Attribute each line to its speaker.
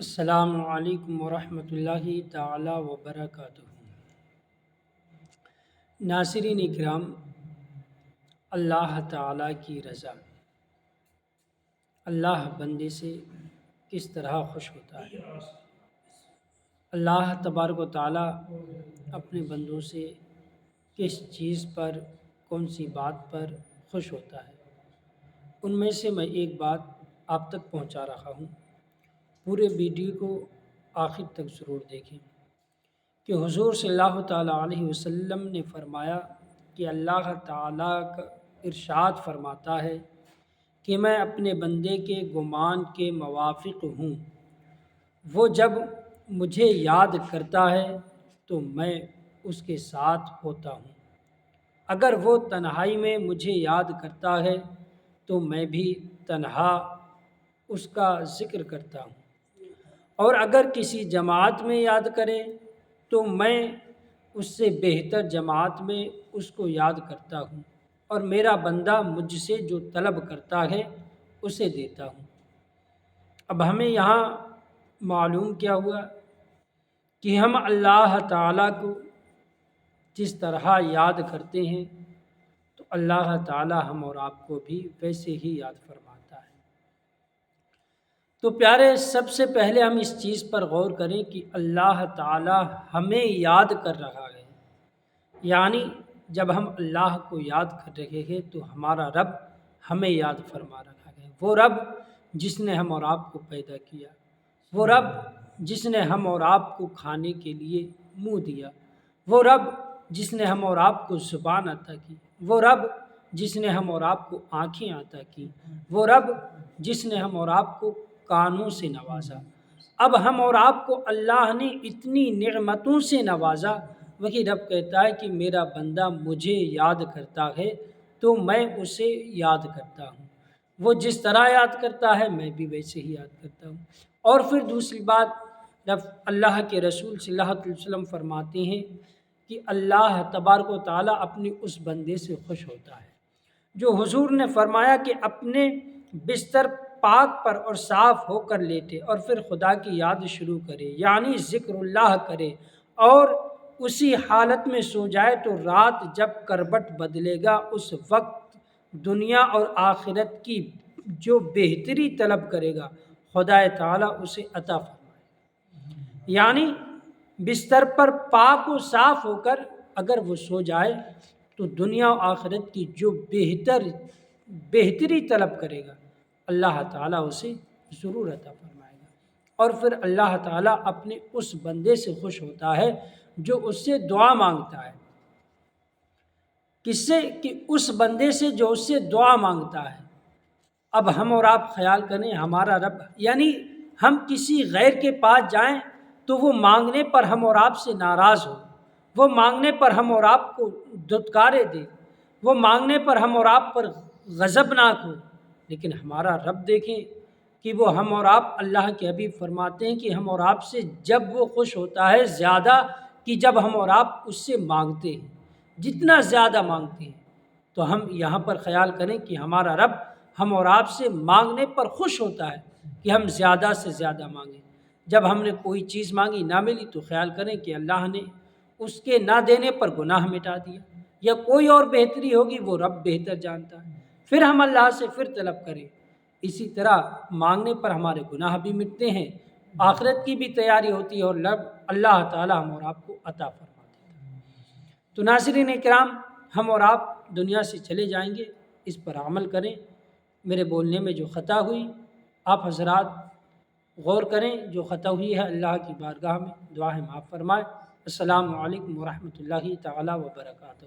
Speaker 1: السلام علیکم ورحمۃ اللہ تعالی وبرکاتہ۔ ناظرین کرام، اللہ تعالیٰ کی رضا، اللہ بندے سے کس طرح خوش ہوتا ہے۔ اللہ تبارک و تعالیٰ اپنے بندوں سے کس چیز پر، کون سی بات پر خوش ہوتا ہے، ان میں سے میں ایک بات آپ تک پہنچا رہا ہوں۔ پورے ویڈیو کو آخر تک ضرور دیکھیں کہ حضور صلی اللہ تعالیٰ علیہ وسلم نے فرمایا کہ اللہ تعالیٰ کا ارشاد فرماتا ہے کہ میں اپنے بندے کے گمان کے موافق ہوں۔ وہ جب مجھے یاد کرتا ہے تو میں اس کے ساتھ ہوتا ہوں۔ اگر وہ تنہائی میں مجھے یاد کرتا ہے تو میں بھی تنہا اس کا ذکر کرتا ہوں، اور اگر کسی جماعت میں یاد کرے تو میں اس سے بہتر جماعت میں اس کو یاد کرتا ہوں، اور میرا بندہ مجھ سے جو طلب کرتا ہے اسے دیتا ہوں۔ اب ہمیں یہاں معلوم کیا ہوا کہ ہم اللہ تعالیٰ کو جس طرح یاد کرتے ہیں تو اللہ تعالیٰ ہم اور آپ کو بھی ویسے ہی یاد فرماتا ہے۔ تو پیارے، سب سے پہلے ہم اس چیز پر غور کریں کہ اللہ تعالیٰ ہمیں یاد کر رہا ہے، یعنی جب ہم اللہ کو یاد کر رہے ہیں تو ہمارا رب ہمیں یاد فرما رہا ہے۔ وہ رب جس نے ہم اور آپ کو پیدا کیا، وہ رب جس نے ہم اور آپ کو کھانے کے لیے منہ دیا، وہ رب جس نے ہم اور آپ کو زبان عطا کی، وہ رب جس نے ہم اور آپ کو آنکھیں عطا کی، وہ رب جس نے ہم اور آپ کو کانوں سے نوازا۔ اب ہم اور آپ کو اللہ نے اتنی نعمتوں سے نوازا، وہی رب کہتا ہے کہ میرا بندہ مجھے یاد کرتا ہے تو میں اسے یاد کرتا ہوں۔ وہ جس طرح یاد کرتا ہے میں بھی ویسے ہی یاد کرتا ہوں۔ اور پھر دوسری بات، رب اللہ کے رسول صلی اللہ علیہ وسلم فرماتے ہیں کہ اللہ تبارک و تعالیٰ اپنے اس بندے سے خوش ہوتا ہے جو حضور نے فرمایا کہ اپنے بستر پاک پر اور صاف ہو کر لیٹے اور پھر خدا کی یاد شروع کرے، یعنی ذکر اللہ کرے، اور اسی حالت میں سو جائے تو رات جب کروٹ بدلے گا اس وقت دنیا اور آخرت کی جو بہتری طلب کرے گا خدا تعالیٰ اسے عطا فرمائے۔ یعنی بستر پر پاک و صاف ہو کر اگر وہ سو جائے تو دنیا و آخرت کی جو بہتری طلب کرے گا اللہ تعالیٰ اسے ضرور عطا فرمائے گا۔ اور پھر اللہ تعالیٰ اپنے اس بندے سے خوش ہوتا ہے جو اس سے دعا مانگتا ہے۔ کس سے؟ کہ اس بندے سے جو اس سے دعا مانگتا ہے۔ اب ہم اور آپ خیال کریں، ہمارا رب، یعنی ہم کسی غیر کے پاس جائیں تو وہ مانگنے پر ہم اور آپ سے ناراض ہو، وہ مانگنے پر ہم اور آپ کو دھتکارے دے، وہ مانگنے پر ہم اور آپ پر غضبناک ہو، لیکن ہمارا رب دیکھیں کہ وہ ہم اور آپ، اللہ کے حبیب فرماتے ہیں کہ ہم اور آپ سے جب وہ خوش ہوتا ہے زیادہ کہ جب ہم اور آپ اس سے مانگتے ہیں، جتنا زیادہ مانگتے ہیں۔ تو ہم یہاں پر خیال کریں کہ ہمارا رب ہم اور آپ سے مانگنے پر خوش ہوتا ہے کہ ہم زیادہ سے زیادہ مانگیں۔ جب ہم نے کوئی چیز مانگی نہ ملی تو خیال کریں کہ اللہ نے اس کے نہ دینے پر گناہ مٹا دیا، یا کوئی اور بہتری ہوگی وہ رب بہتر جانتا ہے، پھر ہم اللہ سے پھر طلب کریں۔ اسی طرح مانگنے پر ہمارے گناہ بھی مٹتے ہیں، آخرت کی بھی تیاری ہوتی ہے، اور اللہ تعالیٰ ہم اور آپ کو عطا فرماتے ہیں۔ تو ناظرین کرام، ہم اور آپ دنیا سے چلے جائیں گے، اس پر عمل کریں۔ میرے بولنے میں جو خطا ہوئی آپ حضرات غور کریں، جو خطا ہوئی ہے اللہ کی بارگاہ میں دعا ہے معاف فرمائے۔ السلام علیکم ورحمۃ اللہ تعالیٰ وبرکاتہ۔